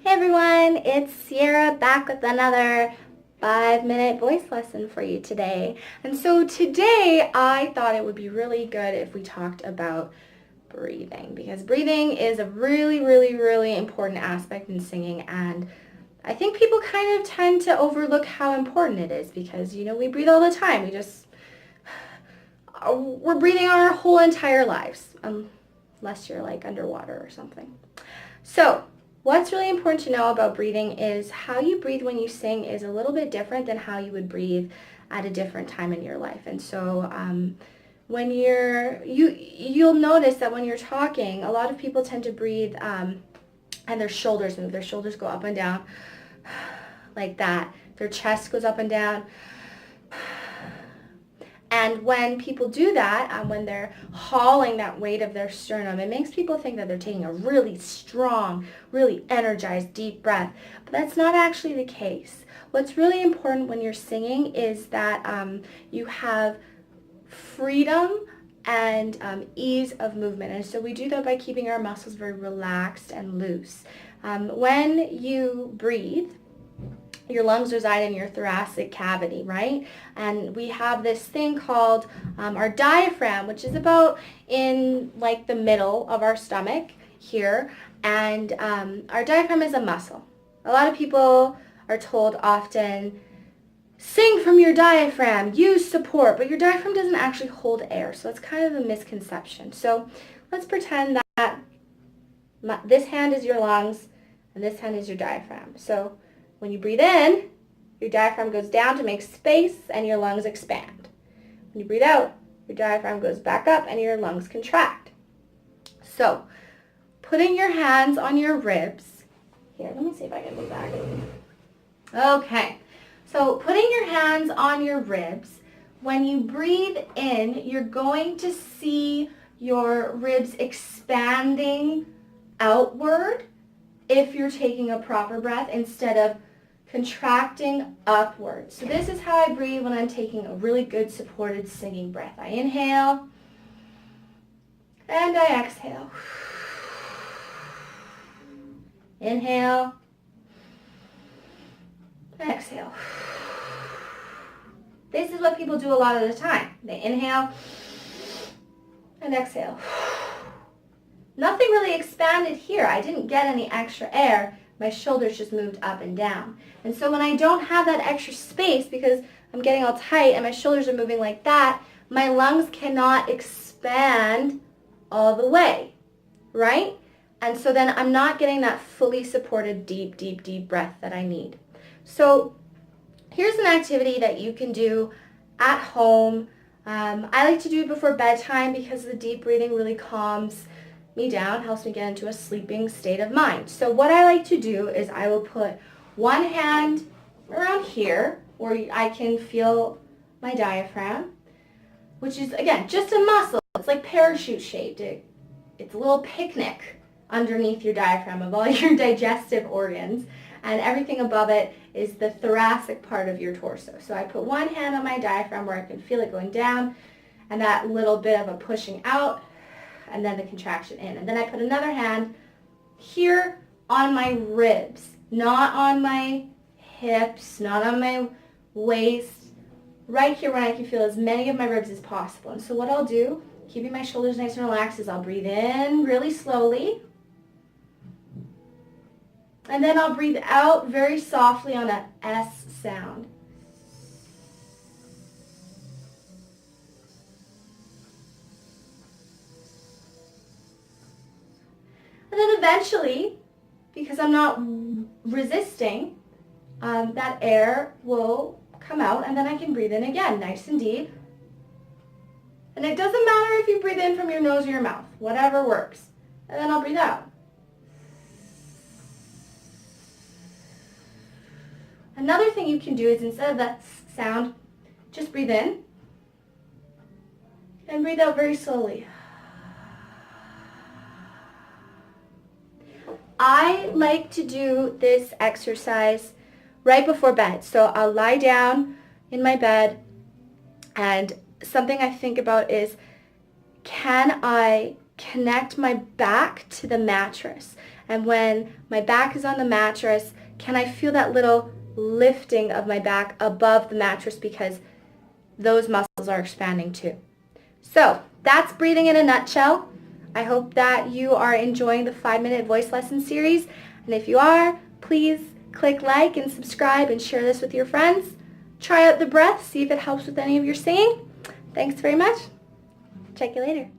Hey everyone, it's Sierra back with another 5-minute voice lesson for you today. And so today I thought it would be really good if we talked about breathing, because breathing is a really important aspect in singing, and I think people kind of tend to overlook how important it is because, we breathe all the time. We're breathing our whole entire lives, unless you're like underwater or something. So what's really important to know about breathing is how you breathe when you sing is a little bit different than how you would breathe at a different time in your life. And so when you'll notice that when you're talking, a lot of people tend to breathe and their shoulders move. Their shoulders go up and down like that. Their chest goes up and down. And when people do that, when they're hauling that weight of their sternum, it makes people think that they're taking a really strong, really energized, deep breath. But that's not actually the case. What's really important when you're singing is that you have freedom and ease of movement. And so we do that by keeping our muscles very relaxed and loose. When you breathe, your lungs reside in your thoracic cavity, right? And we have this thing called our diaphragm, which is about in like the middle of our stomach here. And our diaphragm is a muscle. A lot of people are told often, sing from your diaphragm, use support, but your diaphragm doesn't actually hold air. So it's kind of a misconception. So let's pretend that this hand is your lungs and this hand is your diaphragm. So when you breathe in, your diaphragm goes down to make space and your lungs expand. When you breathe out, your diaphragm goes back up and your lungs contract. So, putting your hands on your ribs. Here, let me see if I can move back. Okay. So, putting your hands on your ribs, when you breathe in, you're going to see your ribs expanding outward if you're taking a proper breath instead of contracting upward. So this is how I breathe when I'm taking a really good supported singing breath. I inhale and I exhale. Inhale, exhale. This is what people do a lot of the time. They inhale and exhale. Nothing really expanded here. I didn't get any extra air. My shoulders just moved up and down. And so when I don't have that extra space because I'm getting all tight and my shoulders are moving like that, my lungs cannot expand all the way, right? And so then I'm not getting that fully supported deep breath that I need. So here's an activity that you can do at home. I like to do it before bedtime because the deep breathing really calms me down, helps me get into a sleeping state of mind. So what I like to do is I will put one hand around here where I can feel my diaphragm, which is, again, just a muscle. It's like parachute shaped. It's a little picnic underneath your diaphragm of all your digestive organs, and everything above it is the thoracic part of your torso. So I put one hand on my diaphragm where I can feel it going down and that little bit of a pushing out, and then the contraction in. And then I put another hand here on my ribs, not on my hips, not on my waist, right here where I can feel as many of my ribs as possible. And so what I'll do, keeping my shoulders nice and relaxed, is I'll breathe in really slowly. And then I'll breathe out very softly on a S sound. And then eventually, because I'm not resisting, that air will come out and then I can breathe in again, nice and deep. And it doesn't matter if you breathe in from your nose or your mouth, whatever works. And then I'll breathe out. Another thing you can do is instead of that sound, just breathe in and breathe out very slowly. I like to do this exercise right before bed. So I'll lie down in my bed, and something I think about is, can I connect my back to the mattress? And when my back is on the mattress, can I feel that little lifting of my back above the mattress because those muscles are expanding too. So that's breathing in a nutshell. I hope that you are enjoying the 5-minute voice lesson series. And if you are, please click like and subscribe and share this with your friends. Try out the breath, see if it helps with any of your singing. Thanks very much. Check you later.